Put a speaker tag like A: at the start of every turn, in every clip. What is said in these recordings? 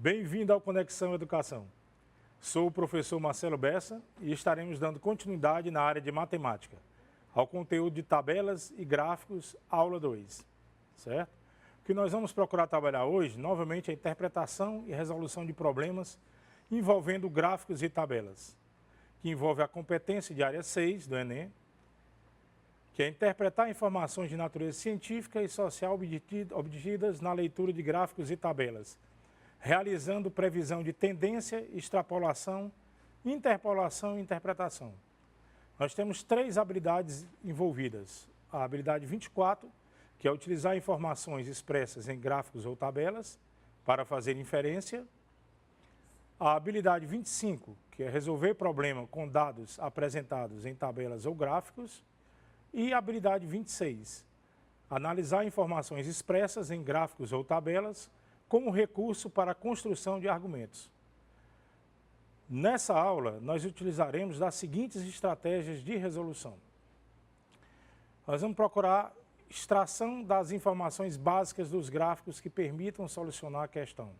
A: Bem-vindo ao Conexão Educação. Sou o professor Marcelo Bessa e estaremos dando continuidade na área de matemática, ao conteúdo de tabelas e gráficos, aula 2, certo? O que nós vamos procurar trabalhar hoje, novamente, é a interpretação e resolução de problemas envolvendo gráficos e tabelas, que envolve a competência de área 6 do Enem, que é interpretar informações de natureza científica e social obtidas na leitura de gráficos e tabelas, realizando previsão de tendência, extrapolação, interpolação e interpretação. Nós temos 3 habilidades envolvidas. A habilidade 24, que é utilizar informações expressas em gráficos ou tabelas para fazer inferência. A habilidade 25, que é resolver problema com dados apresentados em tabelas ou gráficos. E a habilidade 26, analisar informações expressas em gráficos ou tabelas como recurso para a construção de argumentos. Nessa aula, nós utilizaremos das seguintes estratégias de resolução. Nós vamos procurar extração das informações básicas dos gráficos que permitam solucionar a questão.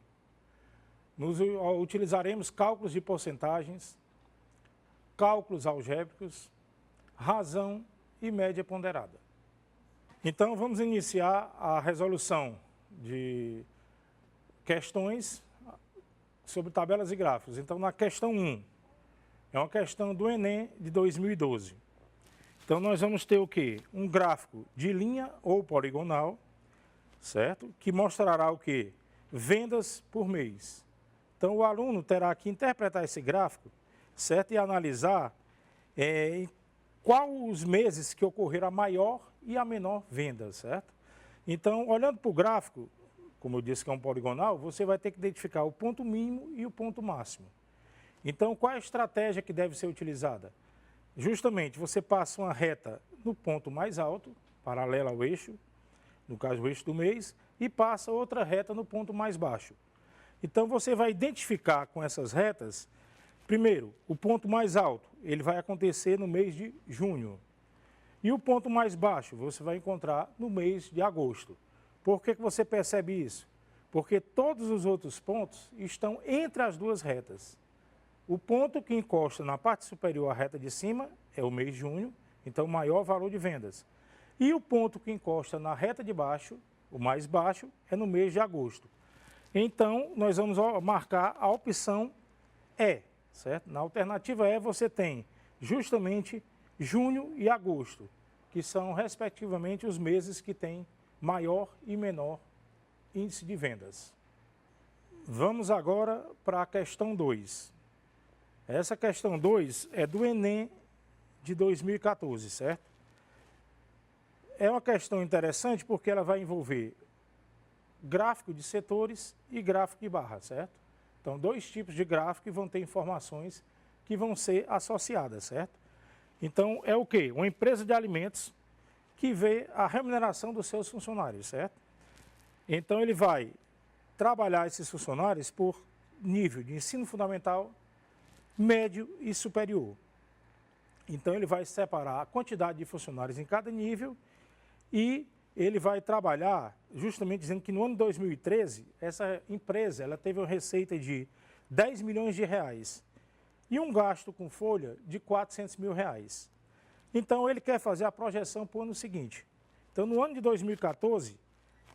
A: Utilizaremos cálculos de porcentagens, cálculos algébricos, razão e média ponderada. Então, vamos iniciar a resolução de questões sobre tabelas e gráficos. Então, na questão 1, é uma questão do Enem de 2012. Então, nós vamos ter o quê? Um gráfico de linha ou poligonal, certo? Que mostrará o quê? Vendas por mês. Então, o aluno terá que interpretar esse gráfico, certo? E analisar qual os meses que ocorreram a maior e a menor venda, certo? Então, olhando para o gráfico, como eu disse que é um poligonal, você vai ter que identificar o ponto mínimo e o ponto máximo. Então, qual é a estratégia que deve ser utilizada? Justamente, você passa uma reta no ponto mais alto, paralela ao eixo, no caso o eixo do mês, e passa outra reta no ponto mais baixo. Então, você vai identificar com essas retas, primeiro, o ponto mais alto, ele vai acontecer no mês de junho. E o ponto mais baixo, você vai encontrar no mês de agosto. Por que você percebe isso? Porque todos os outros pontos estão entre as duas retas. O ponto que encosta na parte superior à reta de cima é o mês de junho, então maior valor de vendas. E o ponto que encosta na reta de baixo, o mais baixo, é no mês de agosto. Então, nós vamos marcar a opção E, certo? Na alternativa E, você tem justamente junho e agosto, que são, respectivamente, os meses que têm maior e menor índice de vendas. Vamos agora para a questão 2. Essa questão 2 é do Enem de 2014, certo? É uma questão interessante porque ela vai envolver gráfico de setores e gráfico de barra, certo? Então, 2 tipos de gráfico que vão ter informações que vão ser associadas, certo? Então, é o quê? Uma empresa de alimentos que vê a remuneração dos seus funcionários, certo? Então, ele vai trabalhar esses funcionários por nível de ensino fundamental, médio e superior. Então, ele vai separar a quantidade de funcionários em cada nível e ele vai trabalhar justamente dizendo que no ano de 2013, essa empresa ela teve uma receita de 10 milhões de reais e um gasto com folha de 400 mil reais. Então, ele quer fazer a projeção para o ano seguinte. Então, no ano de 2014,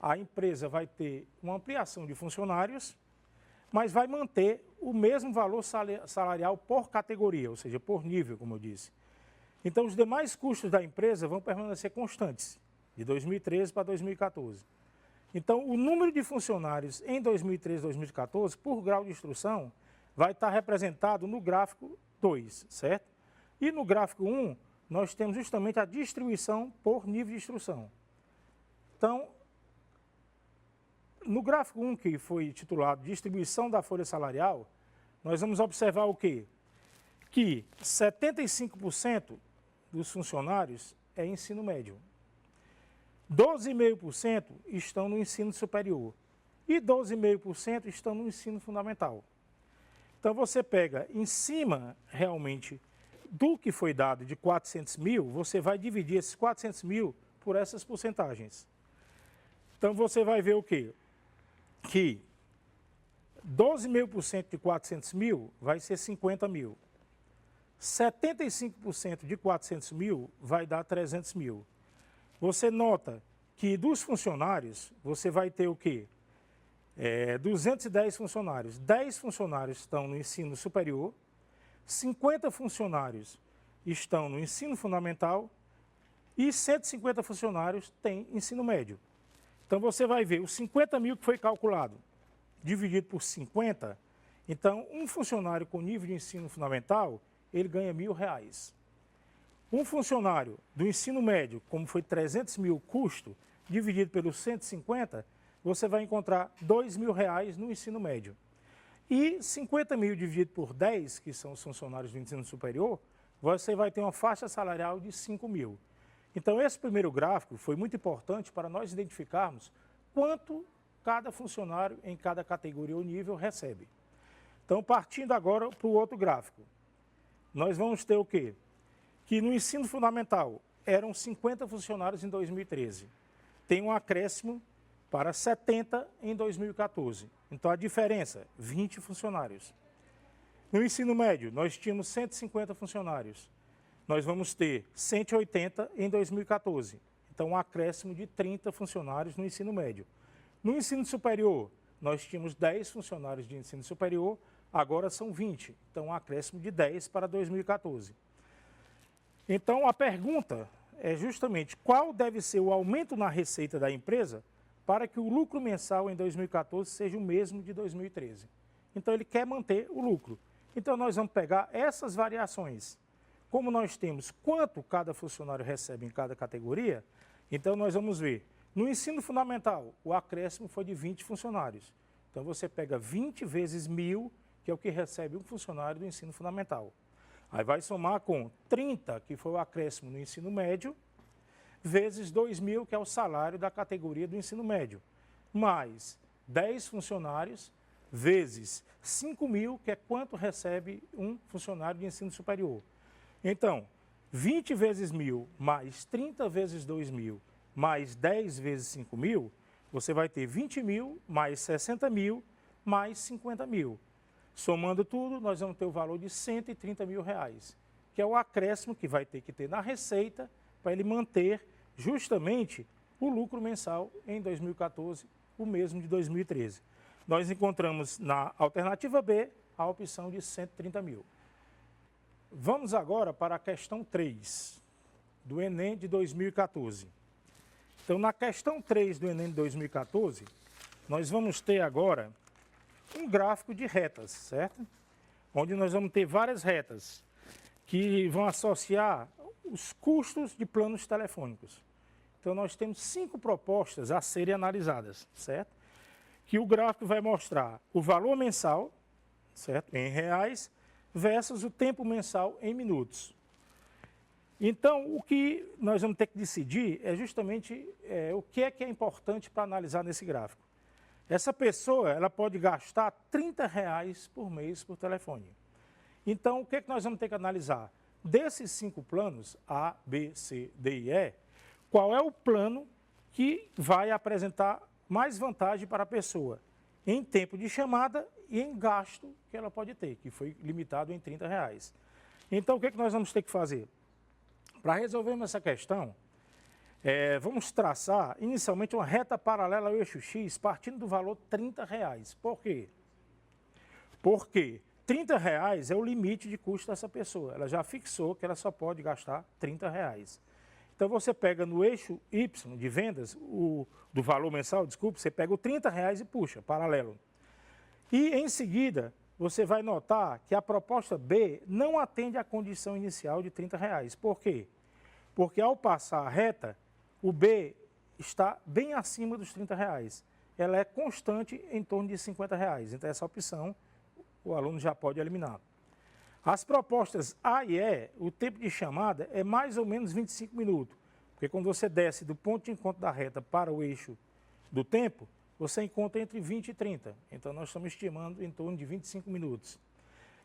A: a empresa vai ter uma ampliação de funcionários, mas vai manter o mesmo valor salarial por categoria, ou seja, por nível, como eu disse. Então, os demais custos da empresa vão permanecer constantes, de 2013 para 2014. Então, o número de funcionários em 2013 e 2014, por grau de instrução, vai estar representado no gráfico 2, certo? E no gráfico 1, nós temos justamente a distribuição por nível de instrução. Então, no gráfico 1, que foi titulado Distribuição da folha salarial, nós vamos observar o quê? Que 75% dos funcionários é ensino médio. 12,5% estão no ensino superior e 12,5% estão no ensino fundamental. Então, você pega em cima, realmente, do que foi dado de 400 mil, você vai dividir esses 400 mil por essas porcentagens. Então, você vai ver o quê? Que 12,5% de 400 mil vai ser 50 mil. 75% de 400 mil vai dar 300 mil. Você nota que dos funcionários, você vai ter o quê? 210 funcionários. 10 funcionários estão no ensino superior, 50 funcionários estão no ensino fundamental e 150 funcionários têm ensino médio. Então, você vai ver os 50 mil que foi calculado, dividido por 50, então, um funcionário com nível de ensino fundamental, ele ganha R$1.000. Um funcionário do ensino médio, como foi 300 mil custo, dividido pelos 150, você vai encontrar R$2.000 no ensino médio. E 50 mil dividido por 10, que são os funcionários do ensino superior, você vai ter uma faixa salarial de 5 mil. Então, esse primeiro gráfico foi muito importante para nós identificarmos quanto cada funcionário em cada categoria ou nível recebe. Então, partindo agora para o outro gráfico, nós vamos ter o quê? Que no ensino fundamental eram 50 funcionários em 2013. Tem um acréscimo para 70 em 2014. Então, a diferença, 20 funcionários. No ensino médio, nós tínhamos 150 funcionários. Nós vamos ter 180 em 2014. Então, um acréscimo de 30 funcionários no ensino médio. No ensino superior, nós tínhamos 10 funcionários de ensino superior, agora são 20. Então, um acréscimo de 10 para 2014. Então, a pergunta é justamente qual deve ser o aumento na receita da empresa para que o lucro mensal em 2014 seja o mesmo de 2013. Então, ele quer manter o lucro. Então, nós vamos pegar essas variações. Como nós temos quanto cada funcionário recebe em cada categoria, então nós vamos ver. No ensino fundamental, o acréscimo foi de 20 funcionários. Então, você pega 20 vezes 1.000, que é o que recebe um funcionário do ensino fundamental. Aí vai somar com 30, que foi o acréscimo no ensino médio, vezes 2.000, que é o salário da categoria do ensino médio, mais 10 funcionários, vezes 5.000, que é quanto recebe um funcionário de ensino superior. Então, 20 vezes 1.000, mais 30 vezes 2.000, mais 10 vezes 5.000, você vai ter 20.000, mais 60.000, mais 50.000. Somando tudo, nós vamos ter o valor de R$130 mil, que é o acréscimo que vai ter que ter na receita para ele manter justamente o lucro mensal em 2014, o mesmo de 2013. Nós encontramos na alternativa B a opção de 130 mil. Vamos agora para a questão 3 do Enem de 2014. Então, na questão 3 do Enem de 2014, nós vamos ter agora um gráfico de retas, certo? Onde nós vamos ter várias retas que vão associar os custos de planos telefônicos. Então, nós temos 5 propostas a serem analisadas, certo? Que o gráfico vai mostrar o valor mensal, certo? Em reais, versus o tempo mensal em minutos. Então, o que nós vamos ter que decidir é justamente o que é importante para analisar nesse gráfico. Essa pessoa, ela pode gastar R$30 por mês por telefone. Então, o que nós vamos ter que analisar? Desses 5 planos, A, B, C, D e E, qual é o plano que vai apresentar mais vantagem para a pessoa em tempo de chamada e em gasto que ela pode ter, que foi limitado em R$30. Então, o que nós vamos ter que fazer? Para resolvermos essa questão, vamos traçar inicialmente uma reta paralela ao eixo X partindo do valor R$30. Por quê? Porque R$30 é o limite de custo dessa pessoa. Ela já fixou que ela só pode gastar R$30. Então, você pega no eixo Y de vendas, do valor mensal, desculpe, você pega o R$30 e puxa, paralelo. E, em seguida, você vai notar que a proposta B não atende à condição inicial de R$30. Por quê? Porque, ao passar a reta, o B está bem acima dos R$30. Ela é constante em torno de R$50. Então, essa opção o aluno já pode eliminar. As propostas A e E, o tempo de chamada é mais ou menos 25 minutos. Porque quando você desce do ponto de encontro da reta para o eixo do tempo, você encontra entre 20 e 30. Então, nós estamos estimando em torno de 25 minutos.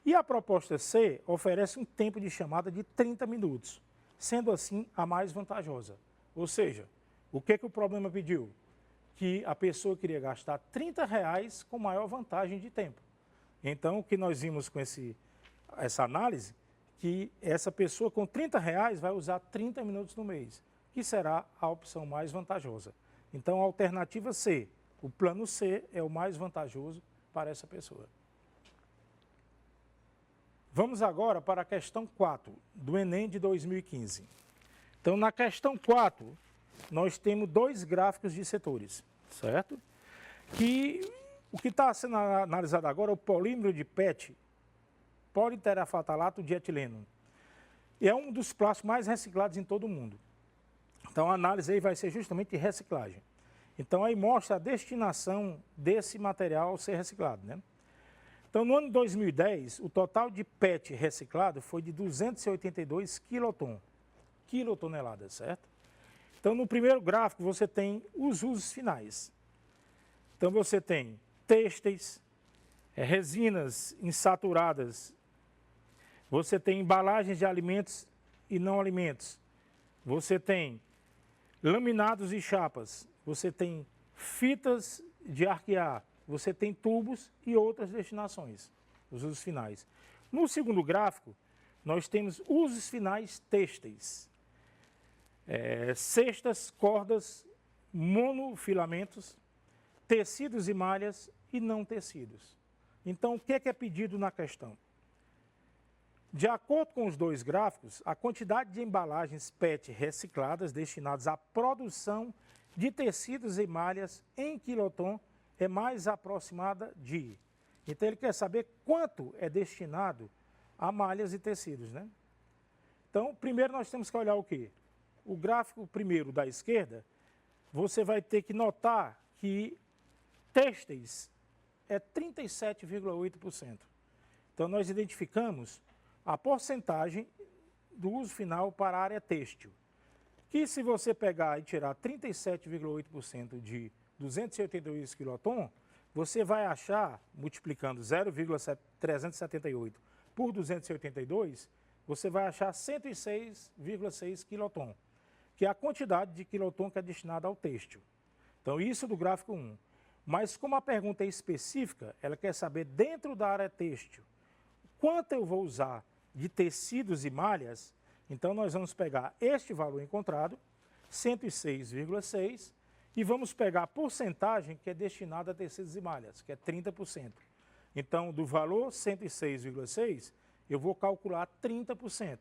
A: E a proposta C oferece um tempo de chamada de 30 minutos, sendo assim a mais vantajosa. Ou seja, o que o problema pediu? que a pessoa queria gastar R$30 com maior vantagem de tempo. Então, o que nós vimos com essa análise, que essa pessoa com R$30 vai usar 30 minutos no mês, que será a opção mais vantajosa. Então, a alternativa C, o plano C é o mais vantajoso para essa pessoa. Vamos agora para a questão 4 do Enem de 2015. Então, na questão 4, nós temos dois gráficos de setores, certo? O que está sendo analisado agora é o polímero de PET, politerafetalato de etileno. E é um dos plásticos mais reciclados em todo o mundo. Então, a análise aí vai ser justamente de reciclagem. Então, aí mostra a destinação desse material ser reciclado, né? Então, no ano de 2010, o total de PET reciclado foi de 282 quilotoneladas, certo? Então, no primeiro gráfico, você tem os usos finais. Então, você tem têxteis, resinas insaturadas, você tem embalagens de alimentos e não alimentos, você tem laminados e chapas, você tem fitas de arquear, você tem tubos e outras destinações, os usos finais. No segundo gráfico, nós temos usos finais têxteis, cestas, cordas, monofilamentos, tecidos e malhas e não tecidos. Então, o que é pedido na questão? De acordo com os dois gráficos, a quantidade de embalagens PET recicladas destinadas à produção de tecidos e malhas em quiloton é mais aproximada de. Então, ele quer saber quanto é destinado a malhas e tecidos, né? Então, primeiro nós temos que olhar o quê? O gráfico primeiro da esquerda, você vai ter que notar que têxteis é 37,8%. Então, nós identificamos a porcentagem do uso final para a área têxtil, que se você pegar e tirar 37,8% de 282 quiloton, você vai achar, multiplicando 0,378 por 282, você vai achar 106,6 quiloton, que é a quantidade de quiloton que é destinada ao têxtil. Então, isso do gráfico 1. Mas como a pergunta é específica, ela quer saber dentro da área têxtil, quanto eu vou usar de tecidos e malhas, então nós vamos pegar este valor encontrado, 106,6, e vamos pegar a porcentagem que é destinada a tecidos e malhas, que é 30%. Então, do valor 106,6, eu vou calcular 30%.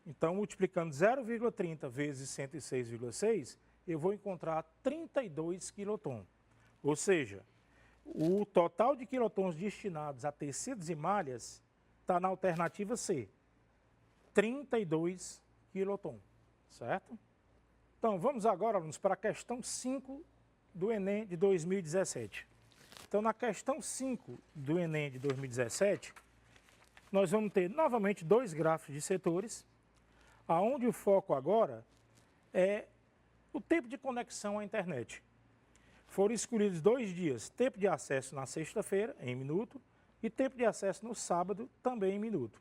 A: Então, multiplicando 0,30 vezes 106,6, eu vou encontrar 32 quiloton. Ou seja, o total de quilotons destinados a tecidos e malhas está na alternativa C, 32 quiloton, certo? Então, vamos agora, alunos, para a questão 5 do Enem de 2017. Então, na questão 5 do Enem de 2017, nós vamos ter novamente dois gráficos de setores, aonde o foco agora é o tempo de conexão à internet. Foram escolhidos 2 dias, tempo de acesso na sexta-feira, em minuto, e tempo de acesso no sábado, também em minuto.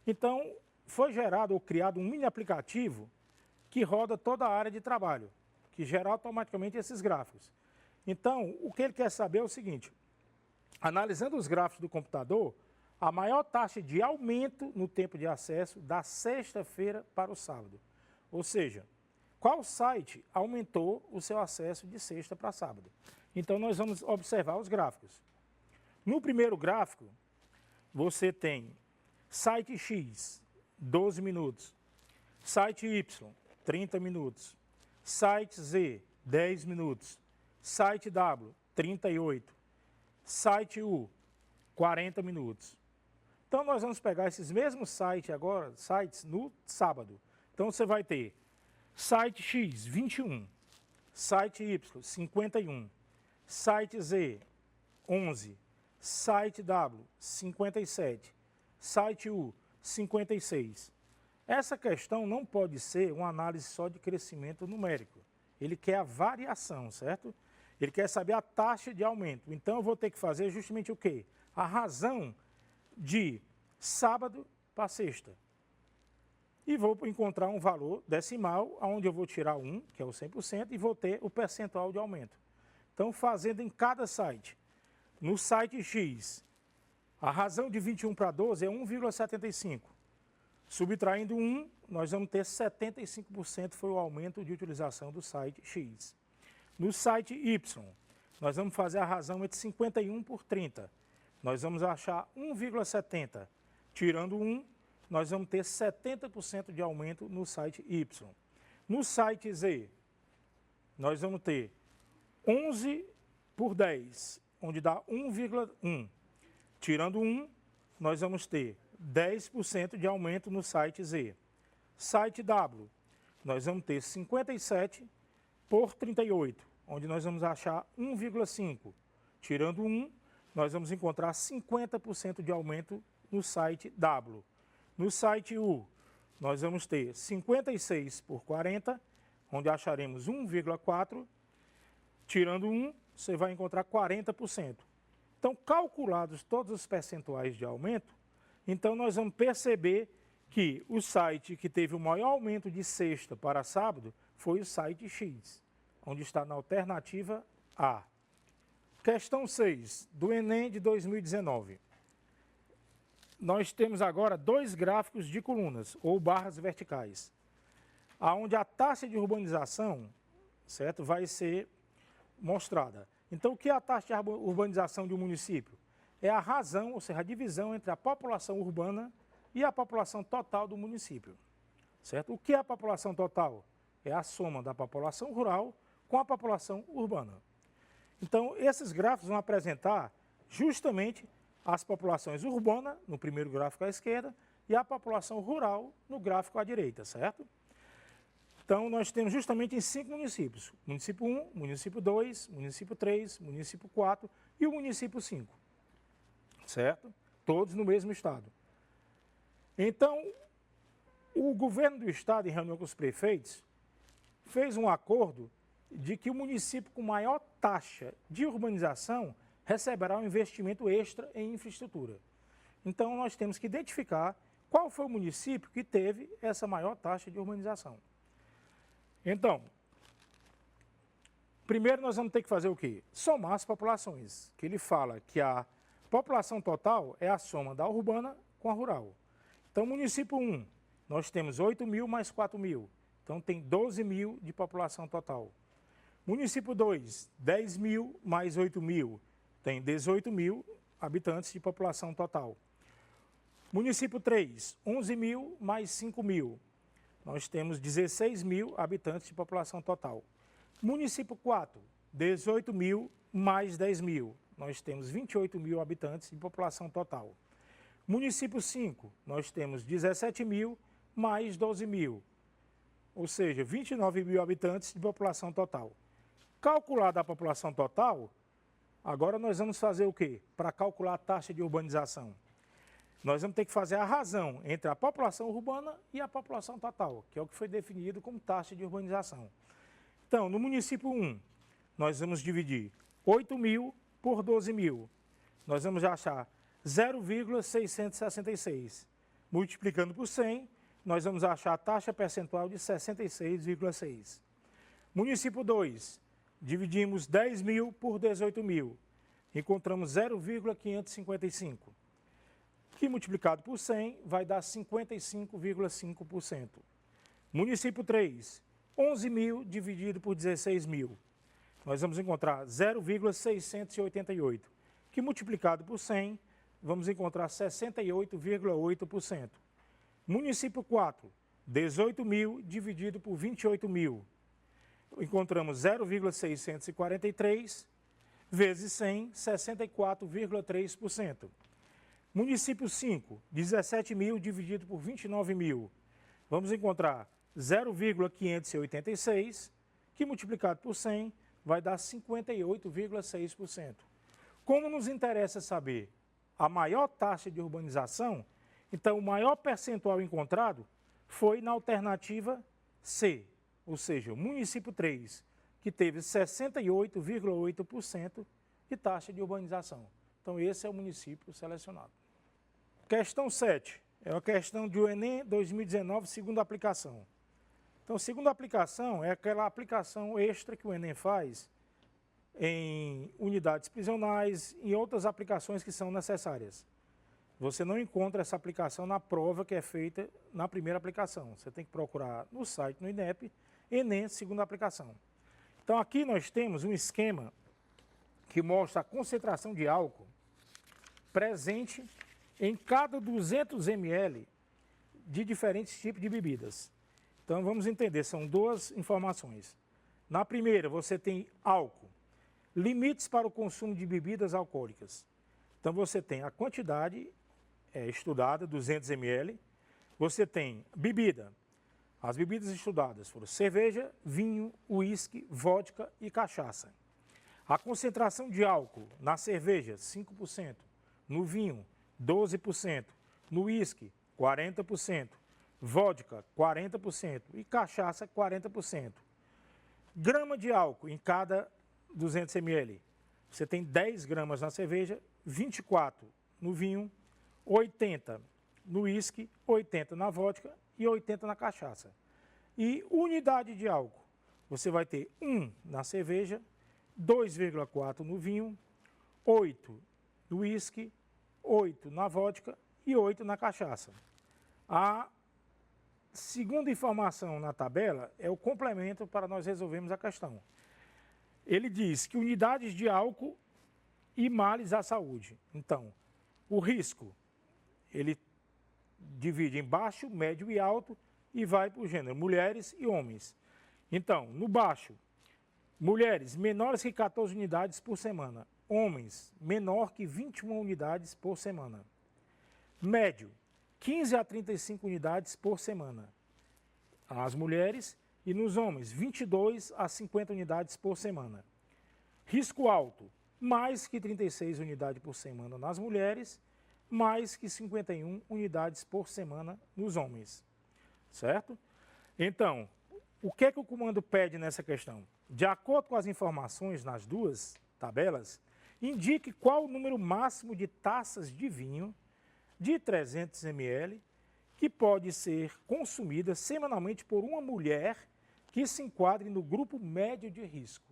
A: Então, foi gerado ou criado um mini aplicativo que roda toda a área de trabalho, que gera automaticamente esses gráficos. Então, o que ele quer saber é o seguinte: analisando os gráficos do computador, a maior taxa de aumento no tempo de acesso da sexta-feira para o sábado. Ou seja, qual site aumentou o seu acesso de sexta para sábado? Então, nós vamos observar os gráficos. No primeiro gráfico, você tem site X, 12 minutos, site Y, 30 minutos, site Z, 10 minutos, site W, 38, site U, 40 minutos. Então, nós vamos pegar esses mesmos sites no sábado. Então, você vai ter site X, 21, site Y, 51, site Z, 11, site W, 57, site U, 56. Essa questão não pode ser uma análise só de crescimento numérico. Ele quer a variação, certo? Ele quer saber a taxa de aumento. Então, eu vou ter que fazer justamente o quê? A razão de sábado para sexta. e vou encontrar um valor decimal, onde eu vou tirar 1, que é o 100%, e vou ter o percentual de aumento. Então, fazendo em cada site. No site X, a razão de 21 para 12 é 1,75. Subtraindo 1, nós vamos ter 75% foi o aumento de utilização do site X. No site Y, nós vamos fazer a razão entre 51 por 30. Nós vamos achar 1,70. Tirando 1, nós vamos ter 70% de aumento no site Y. No site Z, nós vamos ter 11 por 10, onde dá 1,1. Tirando 1, nós vamos ter 10% de aumento no site Z. Site W, nós vamos ter 57 por 38, onde nós vamos achar 1,5. Tirando 1, nós vamos encontrar 50% de aumento no site W. No site U, nós vamos ter 56 por 40, onde acharemos 1,4. Tirando 1, você vai encontrar 40%. Então, calculados todos os percentuais de aumento, então nós vamos perceber que o site que teve o maior aumento de sexta para sábado foi o site X, onde está na alternativa A. Questão 6, do Enem de 2019. Nós temos agora dois gráficos de colunas, ou barras verticais, onde a taxa de urbanização, certo, vai ser mostrada. Então, o que é a taxa de urbanização de um município? É a razão, ou seja, a divisão entre a população urbana e a população total do município. Certo? O que é a população total? É a soma da população rural com a população urbana. Então, esses gráficos vão apresentar justamente as populações urbanas, no primeiro gráfico à esquerda, e a população rural no gráfico à direita, certo? Então, nós temos justamente em 5 municípios. Município 1, município 2, município 3, município 4 e o município 5. Certo? Todos no mesmo estado. Então, o governo do estado, em reunião com os prefeitos, fez um acordo de que o município com maior taxa de urbanização receberá um investimento extra em infraestrutura. Então, nós temos que identificar qual foi o município que teve essa maior taxa de urbanização. Então, primeiro nós vamos ter que fazer o quê? Somar as populações, que ele fala que a população total é a soma da urbana com a rural. Então, município 1, nós temos 8 mil mais 4 mil, então tem 12 mil de população total. Município 2, 10 mil mais 8 mil, tem 18 mil habitantes de população total. Município 3, 11 mil mais 5 mil, nós temos 16 mil habitantes de população total. Município 4, 18 mil mais 10 mil, nós temos 28 mil habitantes de população total. Município 5, nós temos 17 mil mais 12 mil, ou seja, 29 mil habitantes de população total. Calculada a população total, agora nós vamos fazer o quê? Para calcular a taxa de urbanização. Nós vamos ter que fazer a razão entre a população urbana e a população total, que é o que foi definido como taxa de urbanização. Então, no município 1, nós vamos dividir 8 mil por 12 mil. Nós vamos achar 0,666. Multiplicando por 100, nós vamos achar a taxa percentual de 66,6. Município 2, dividimos 10 mil por 18 mil. Encontramos 0,555. Que multiplicado por 100 vai dar 55,5%. Município 3, 11 mil dividido por 16 mil. Nós vamos encontrar 0,688, que multiplicado por 100, vamos encontrar 68,8%. Município 4, 18 mil dividido por 28 mil. Encontramos 0,643 vezes 100, 64,3%. Município 5, 17 mil dividido por 29 mil. Vamos encontrar 0,586, que multiplicado por 100 vai dar 58,6%. Como nos interessa saber a maior taxa de urbanização, então o maior percentual encontrado foi na alternativa C, ou seja, o município 3, que teve 68,8% de taxa de urbanização. Então esse é o município selecionado. Questão 7, É uma questão de o Enem 2019, segunda aplicação. Então, segunda aplicação é aquela aplicação extra que o Enem faz em unidades prisionais e outras aplicações que são necessárias. Você não encontra essa aplicação na prova que é feita na primeira aplicação. Você tem que procurar no site, no INEP, Enem, segunda aplicação. Então, aqui nós temos um esquema que mostra a concentração de álcool presente em cada 200 ml de diferentes tipos de bebidas. Então, vamos entender, são duas informações. Na primeira, você tem álcool, limites para o consumo de bebidas alcoólicas. Então, você tem a quantidade estudada, 200 ml. Você tem bebida. As bebidas estudadas foram cerveja, vinho, uísque, vodka e cachaça. A concentração de álcool na cerveja, 5%. No vinho, 12%. No uísque, 40%. Vodka, 40%. E cachaça, 40%. Grama de álcool em cada 200 ml. Você tem 10 gramas na cerveja, 24 no vinho, 80 no uísque, 80 na vodka e 80 na cachaça. E unidade de álcool, você vai ter 1 na cerveja, 2,4 no vinho, 8 no uísque, 8 na vodka e 8 na cachaça. A segunda informação na tabela é o complemento para nós resolvermos a questão. Ele diz que unidades de álcool e males à saúde. Então, o risco, ele divide em baixo, médio e alto e vai para o gênero, mulheres e homens. Então, no baixo, mulheres menores que 14 unidades por semana, homens menor que 21 unidades por semana. Médio, 15 a 35 unidades por semana. As mulheres e nos homens, 22 a 50 unidades por semana. Risco alto, mais que 36 unidades por semana nas mulheres, mais que 51 unidades por semana nos homens. Certo? Então, o que é que o comando pede nessa questão? De acordo com as informações nas duas tabelas, indique qual o número máximo de taças de vinho de 300 ml que pode ser consumida semanalmente por uma mulher que se enquadre no grupo médio de risco.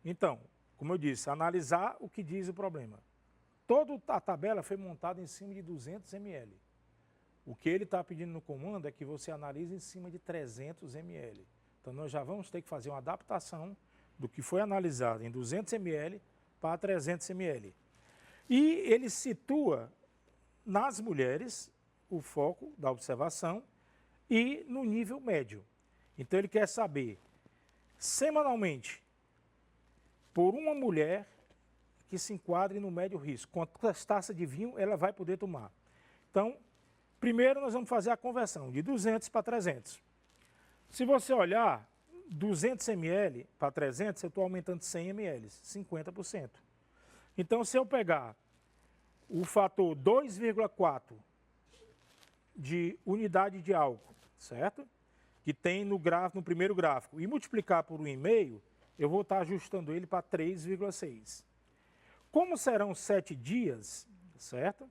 A: Então, como eu disse, analisar o que diz o problema. Toda a tabela foi montada em cima de 200 ml. O que ele está pedindo no comando é que você analise em cima de 300 ml. Então, nós já vamos ter que fazer uma adaptação do que foi analisado em 200 ml para 300 ml. E ele situa nas mulheres o foco da observação e no nível médio. Então, ele quer saber, semanalmente, por uma mulher que se enquadre no médio risco, quantas taças de vinho ela vai poder tomar. Então, primeiro nós vamos fazer a conversão de 200 para 300. Se você olhar, 200 ml para 300, eu estou aumentando 100 ml, 50%. Então, se eu pegar o fator 2,4 de unidade de álcool, certo? Que tem no primeiro gráfico, e multiplicar por 1,5, eu vou estar ajustando ele para 3,6. Como serão 7 dias, certo?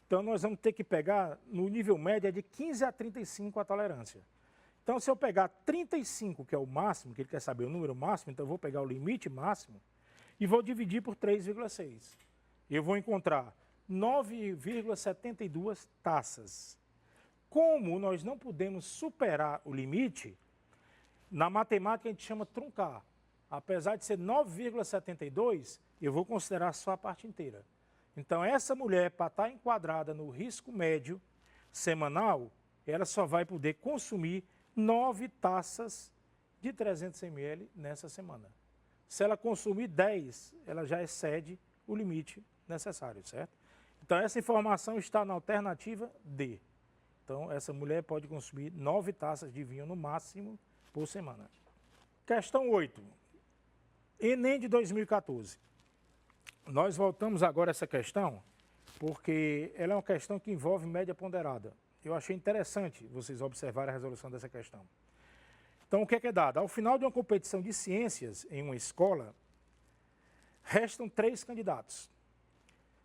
A: Então, nós vamos ter que pegar, no nível médio, de 15 a 35 a tolerância. Então, se eu pegar 35, que é o máximo, que ele quer saber o número máximo, então eu vou pegar o limite máximo e vou dividir por 3,6. Eu vou encontrar 9,72 taças. Como nós não podemos superar o limite, na matemática a gente chama truncar. Apesar de ser 9,72, eu vou considerar só a parte inteira. Então, essa mulher, para estar enquadrada no risco médio semanal, ela só vai poder consumir 9 taças de 300 ml nessa semana. Se ela consumir 10, ela já excede o limite necessário, certo? Então, essa informação está na alternativa D. Então, essa mulher pode consumir 9 taças de vinho no máximo por semana. Questão 8. Enem de 2014. Nós voltamos agora a essa questão porque ela é uma questão que envolve média ponderada. Eu achei interessante vocês observarem a resolução dessa questão. Então, o que é dado? Ao final de uma competição de ciências em uma escola, restam 3 candidatos.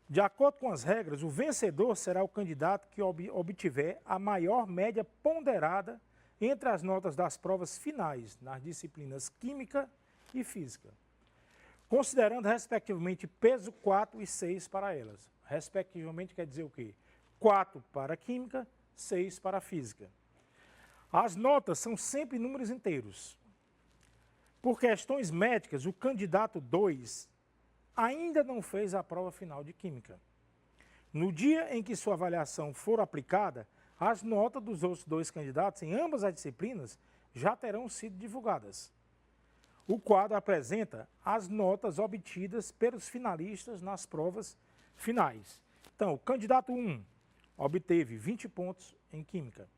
A: De acordo com as regras, o vencedor será o candidato que obtiver a maior média ponderada entre as notas das provas finais nas disciplinas Química e Física, considerando respectivamente peso 4 e 6 para elas. Respectivamente quer dizer o quê? 4 para Química, 6 para Física. As notas são sempre números inteiros. Por questões médicas, o candidato 2 ainda não fez a prova final de Química. No dia em que sua avaliação for aplicada, as notas dos outros 2 candidatos em ambas as disciplinas já terão sido divulgadas. O quadro apresenta as notas obtidas pelos finalistas nas provas finais. Então, o candidato 1 obteve 20 pontos em Química.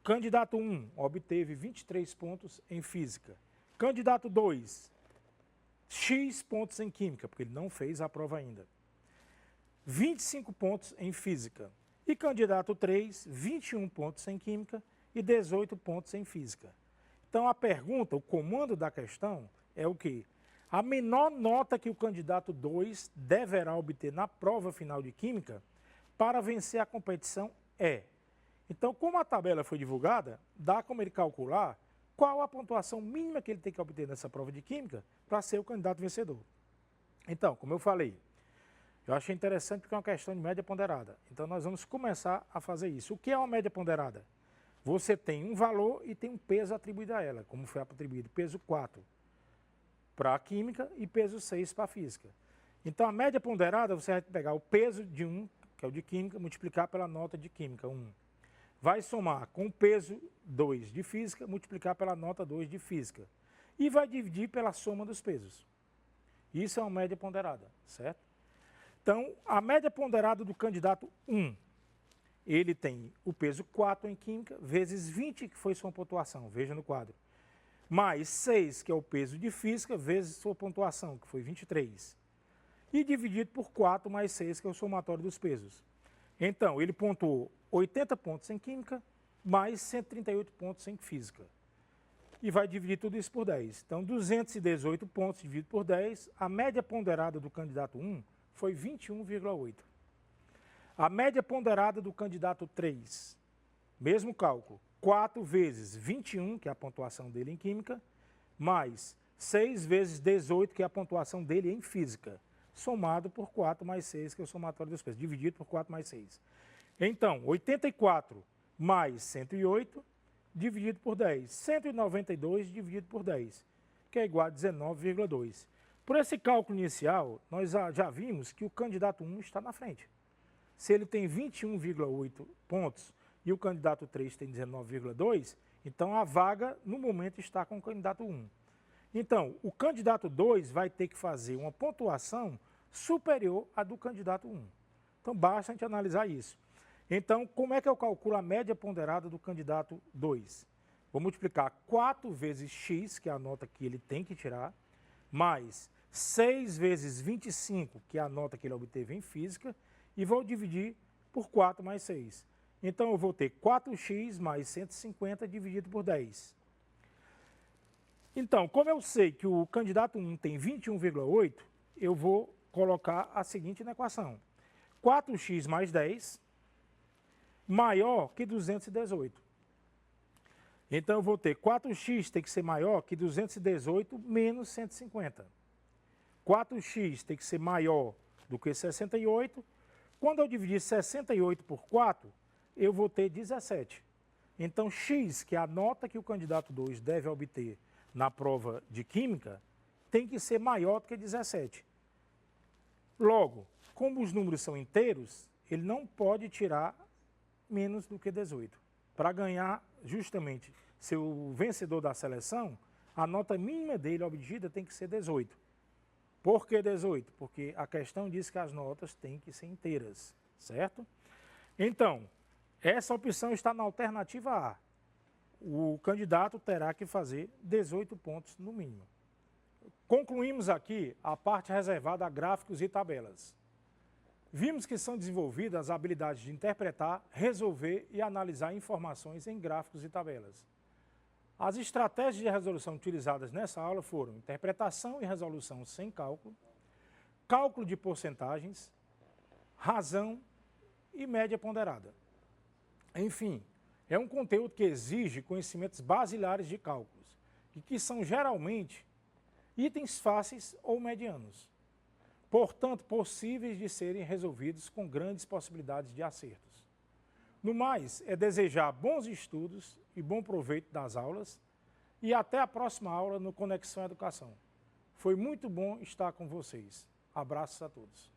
A: Candidato 1 obteve 23 pontos em Física. Candidato 2, X pontos em Química, porque ele não fez a prova ainda. 25 pontos em Física. E candidato 3, 21 pontos em Química e 18 pontos em Física. Então, a pergunta, o comando da questão é o quê? A menor nota que o candidato 2 deverá obter na prova final de Química para vencer a competição é. Então, como a tabela foi divulgada, dá como ele calcular qual a pontuação mínima que ele tem que obter nessa prova de Química para ser o candidato vencedor. Então, como eu falei, eu achei interessante porque é uma questão de média ponderada. Então, nós vamos começar a fazer isso. O que é uma média ponderada? Você tem um valor e tem um peso atribuído a ela, como foi atribuído peso 4 para a Química e peso 6 para a Física. Então, a média ponderada, você vai pegar o peso de um, que é o de Química, multiplicar pela nota de Química, 1. Vai somar com o peso 2 de Física, multiplicar pela nota 2 de Física. E vai dividir pela soma dos pesos. Isso é uma média ponderada, certo? Então, a média ponderada do candidato 1, ele tem o peso 4 em Química, vezes 20, que foi sua pontuação, veja no quadro. Mais 6, que é o peso de Física, vezes sua pontuação, que foi 23. E dividido por 4 mais 6, que é o somatório dos pesos. Então, ele pontuou 80 pontos em Química, mais 138 pontos em Física. E vai dividir tudo isso por 10. Então, 218 pontos dividido por 10, a média ponderada do candidato 1 foi 21,8. A média ponderada do candidato 3, mesmo cálculo, 4 vezes 21, que é a pontuação dele em Química, mais 6 vezes 18, que é a pontuação dele em Física, somado por 4 mais 6, que é o somatório dos pesos, dividido por 4 mais 6. Então, 84 mais 108, dividido por 10. 192 dividido por 10, que é igual a 19,2. Por esse cálculo inicial, nós já vimos que o candidato 1 está na frente. Se ele tem 21,8 pontos e o candidato 3 tem 19,2, então a vaga, no momento, está com o candidato 1. Então, o candidato 2 vai ter que fazer uma pontuação superior à do candidato 1. Então, basta a gente analisar isso. Então, como é que eu calculo a média ponderada do candidato 2? Vou multiplicar 4 vezes x, que é a nota que ele tem que tirar, mais 6 vezes 25, que é a nota que ele obteve em Física, e vou dividir por 4 mais 6. Então, eu vou ter 4x mais 150 dividido por 10. Então, como eu sei que o candidato 1 tem 21,8, eu vou colocar a seguinte na equação. 4x mais 10 maior que 218. Então, eu vou ter 4x tem que ser maior que 218 menos 150. 4x tem que ser maior do que 68. Quando eu dividir 68 por 4, eu vou ter 17. Então, x, que é a nota que o candidato 2 deve obter na prova de Química, tem que ser maior do que 17. Logo, como os números são inteiros, ele não pode tirar menos do que 18. Para ganhar, justamente, ser o vencedor da seleção, a nota mínima dele obtida tem que ser 18. Por que 18? Porque a questão diz que as notas têm que ser inteiras, certo? Então, essa opção está na alternativa A. O candidato terá que fazer 18 pontos no mínimo. Concluímos aqui a parte reservada a gráficos e tabelas. Vimos que são desenvolvidas as habilidades de interpretar, resolver e analisar informações em gráficos e tabelas. As estratégias de resolução utilizadas nessa aula foram interpretação e resolução sem cálculo, cálculo de porcentagens, razão e média ponderada. Enfim, é um conteúdo que exige conhecimentos basilares de cálculos, e que são geralmente itens fáceis ou medianos, portanto possíveis de serem resolvidos com grandes possibilidades de acertos. No mais, é desejar bons estudos e bom proveito das aulas e até a próxima aula no Conexão Educação. Foi muito bom estar com vocês. Abraços a todos.